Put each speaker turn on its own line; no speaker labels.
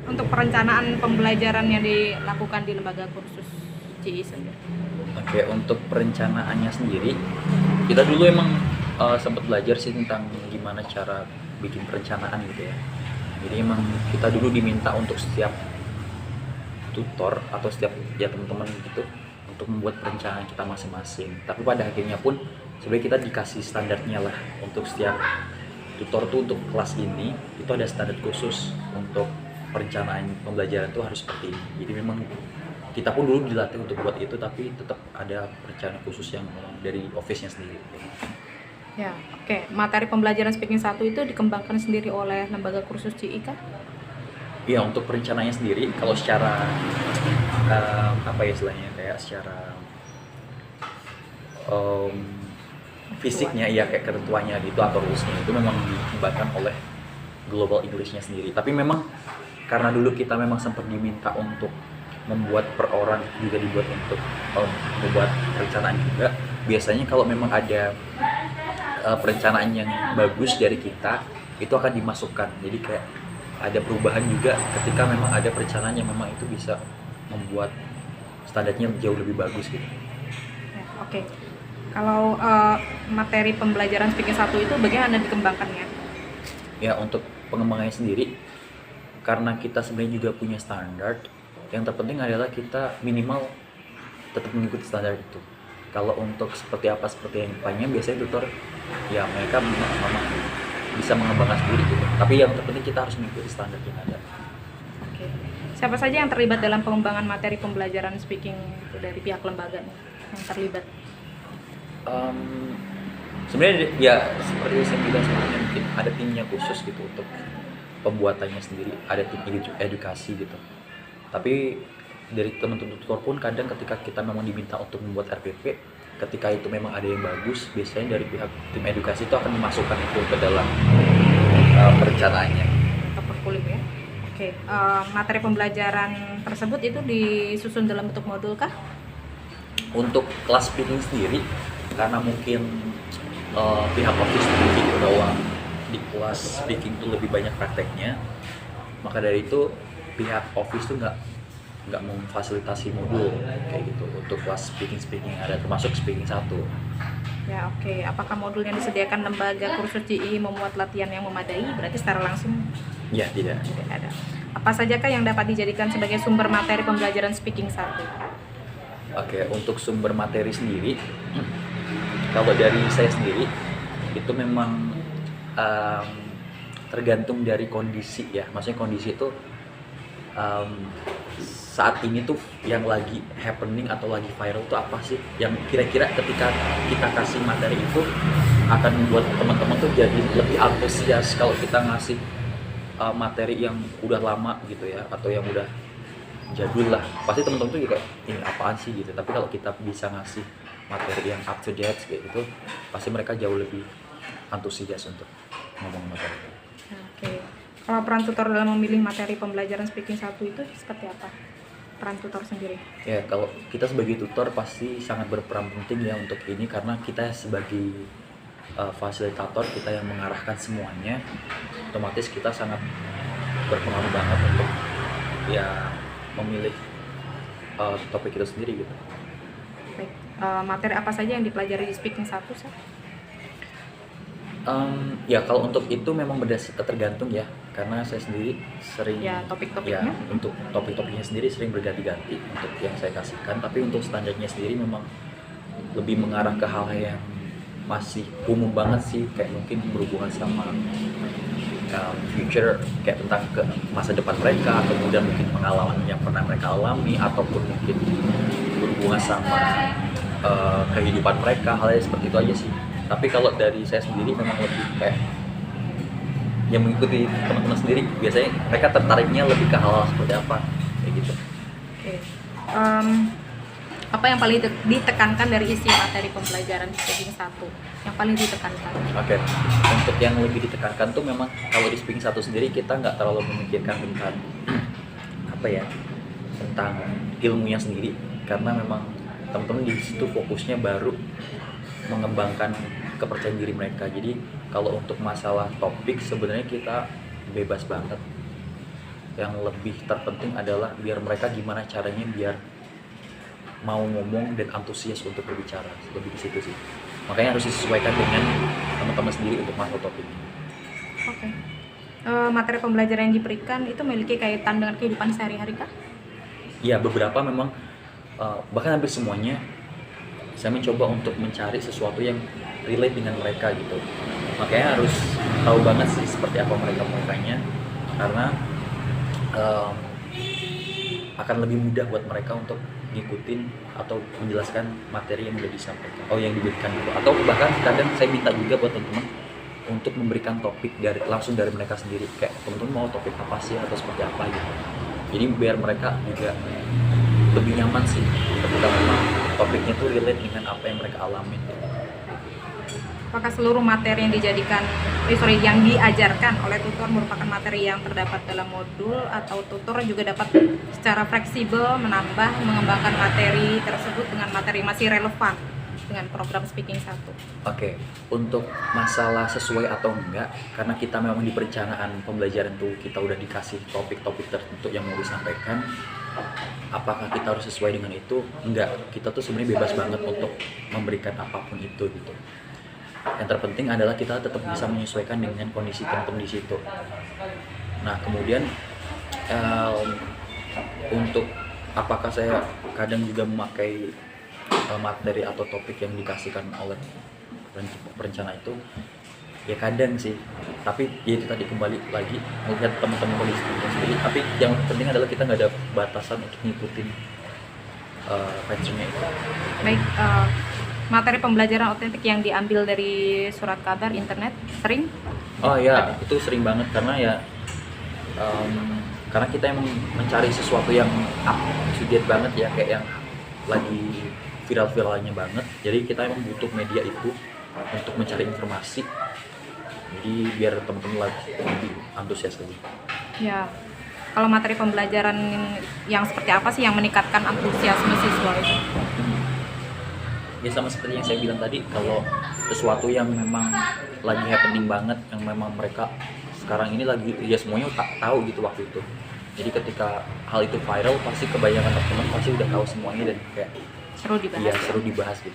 untuk perencanaan pembelajaran yang dilakukan di lembaga kursus CI sendiri?
Oke, untuk perencanaannya sendiri, kita dulu emang sempat belajar sih tentang gimana cara bikin perencanaan gitu ya. Jadi emang kita dulu diminta untuk setiap tutor atau setiap ya teman-teman gitu untuk membuat perencanaan kita masing-masing. Tapi pada akhirnya pun sebenarnya kita dikasih standarnya lah untuk setiap tutor tuh untuk kelas ini itu ada standar khusus untuk perencanaan pembelajaran tuh harus seperti ini. Jadi memang kita pun dulu dilatih untuk buat itu, tapi tetap ada perencanaan khusus yang dari office-nya sendiri.
Ya, oke. Materi pembelajaran speaking 1 itu dikembangkan sendiri oleh lembaga kursus CI kah?
Iya, untuk perencanaannya sendiri kalau secara apa ya istilahnya kayak secara fisiknya ya kayak ketentuannya gitu atau rulesnya itu memang dikembangkan oleh Global English-nya sendiri. Tapi memang karena dulu kita memang sempat diminta untuk membuat per orang juga dibuat untuk membuat perencanaan juga. Biasanya kalau memang ada perencanaan yang bagus dari kita itu akan dimasukkan. Jadi kayak ada perubahan juga ketika memang ada perencanaan yang memang itu bisa membuat standarnya jauh lebih bagus gitu.
Ya, oke. Kalau materi pembelajaran speaking 1 itu bagaimana dikembangkannya?
Ya untuk pengembangannya sendiri, karena kita sebenarnya juga punya standar, yang terpenting adalah kita minimal tetap mengikuti standar itu. Kalau untuk seperti yang lainnya biasanya tutor ya mereka memang bisa mengembangkan sendiri gitu. Tapi yang terpenting kita harus mengikuti standar yang ada.
Oke. Siapa saja yang terlibat dalam pengembangan materi pembelajaran speaking itu dari pihak lembaga yang terlibat?
Sebenarnya ya seperti saya bilang sebelumnya mungkin ada timnya khusus gitu untuk pembuatannya sendiri, ada tim edukasi gitu. Tapi dari teman-teman tutor pun kadang ketika kita memang diminta untuk membuat RPP, ketika itu memang ada yang bagus, biasanya dari pihak tim edukasi itu akan dimasukkan itu ke dalam perencanaannya.
Atau kurikulum ya? Oke. Materi pembelajaran tersebut itu disusun dalam bentuk modul kah?
Untuk kelas speaking sendiri, karena mungkin pihak office sendiri bahwa di kelas speaking itu lebih banyak prakteknya, maka dari itu pihak office tuh nggak memfasilitasi modul kayak gitu untuk kelas speaking yang ada, termasuk speaking 1.
Ya, oke. Apakah modul yang disediakan lembaga kursus CI memuat latihan yang memadai? Berarti secara langsung
Ya tidak.
tidak ada. Apa sajakah yang dapat dijadikan sebagai sumber materi pembelajaran speaking 1?
Oke, untuk sumber materi sendiri, kalau dari saya sendiri itu memang tergantung dari kondisi ya. Maksudnya kondisi itu saat ini tuh yang lagi happening atau lagi viral tuh apa sih? Yang kira-kira ketika kita kasih materi itu akan membuat teman-teman tuh jadi lebih antusias kalau kita ngasih materi yang udah lama gitu ya, atau yang udah jadul lah, pasti teman-teman tuh juga ini apaan sih gitu. Tapi kalau kita bisa ngasih materi yang up to date kayak gitu, pasti mereka jauh lebih antusias untuk ngomong materi.
Oke. Kalau peran tutor dalam memilih materi pembelajaran speaking 1 itu seperti apa? Peran tutor sendiri?
Ya kalau kita sebagai tutor pasti sangat berperan penting ya untuk ini, karena kita sebagai fasilitator, kita yang mengarahkan semuanya, otomatis kita sangat berpengaruh banget untuk ya memilih topik itu sendiri gitu.
Baik. Materi apa saja yang dipelajari di speaking 1, Sir?
Ya kalau untuk itu memang tergantung ya, karena saya sendiri sering
Ya, topik-topiknya?
ya untuk topik-topiknya sendiri sering berganti-ganti untuk yang saya kasihkan. Tapi untuk standarnya sendiri memang lebih mengarah ke hal yang masih umum banget sih, kayak mungkin berhubungan sama future, kayak tentang ke masa depan mereka, atau kemudian mungkin pengalaman yang pernah mereka alami, ataupun mungkin berhubungan sama kehidupan mereka, halnya seperti itu aja sih. Tapi kalau dari saya sendiri memang lebih kayak yang mengikuti teman-teman sendiri, biasanya mereka tertariknya lebih ke hal-hal seperti apa kayak gitu.
Oke. Apa yang paling ditekankan dari isi materi pembelajaran speaking 1? Yang paling ditekankan?
Oke. Untuk yang lebih ditekankan tuh memang kalau di speaking 1 sendiri kita nggak terlalu memikirkan tentang apa ya, tentang ilmunya sendiri, karena memang teman-teman di situ fokusnya baru mengembangkan kepercayaan diri mereka. Jadi kalau untuk masalah topik sebenarnya kita bebas banget yang lebih terpenting adalah biar mereka gimana caranya biar mau ngomong dan antusias untuk berbicara, lebih di situ sih. Makanya harus disesuaikan dengan teman-teman sendiri untuk masuk topiknya.
Oke. Materi pembelajaran yang diberikan itu memiliki kaitan dengan kehidupan sehari-hari kah?
Ya beberapa memang bahkan hampir semuanya saya mencoba untuk mencari sesuatu yang relate dengan mereka gitu. Makanya harus tahu banget sih seperti apa mereka mukanya, karena akan lebih mudah buat mereka untuk ngikutin atau menjelaskan materi yang udah disampaikan, yang diberikan gitu. Atau bahkan kadang saya minta juga buat teman-teman untuk memberikan topik langsung dari mereka sendiri, kayak teman-teman mau topik apa sih atau seperti apa gitu. Jadi biar mereka juga lebih nyaman sih ketika memang topiknya tuh relate dengan apa yang mereka alami.
Apakah seluruh materi yang yang diajarkan oleh tutor merupakan materi yang terdapat dalam modul, atau tutor juga dapat secara fleksibel menambah, mengembangkan materi tersebut dengan materi masih relevan dengan program speaking 1?
Oke, untuk masalah sesuai atau enggak, karena kita memang di perencanaan pembelajaran tuh kita udah dikasih topik-topik tertentu yang mau disampaikan. Apakah kita harus sesuai dengan itu? Enggak, kita tuh sebenarnya bebas banget untuk memberikan apapun itu gitu. Yang terpenting adalah kita tetap bisa menyesuaikan dengan kondisi teman-teman di situ. Nah, kemudian untuk apakah saya kadang juga memakai materi atau topik yang dikasihkan oleh perencana itu, ya kadang sih, tapi ya itu tadi kembali lagi melihat teman-teman kondisinya sendiri. Tapi yang penting adalah kita nggak ada batasan untuk ngikutin pensiunnya itu.
Baik, materi pembelajaran otentik yang diambil dari surat kabar internet sering?
Oh ya, itu sering banget karena ya karena kita emang mencari sesuatu yang up to date banget ya, kayak yang lagi viral-viralnya banget. Jadi kita emang butuh media itu untuk mencari informasi. Jadi biar teman-teman lebih antusias lagi.
Ya, kalau materi pembelajaran yang seperti apa sih yang meningkatkan antusiasme siswa itu?
Ya sama seperti yang saya bilang tadi, kalau sesuatu yang memang lagi happening banget, yang memang mereka sekarang ini lagi, ya semuanya tak tahu gitu waktu itu. Jadi ketika hal itu viral, pasti kebanyakan teman-teman pasti udah tahu semuanya dan kayak
Seru dibahas.
iya, seru dibahas gitu.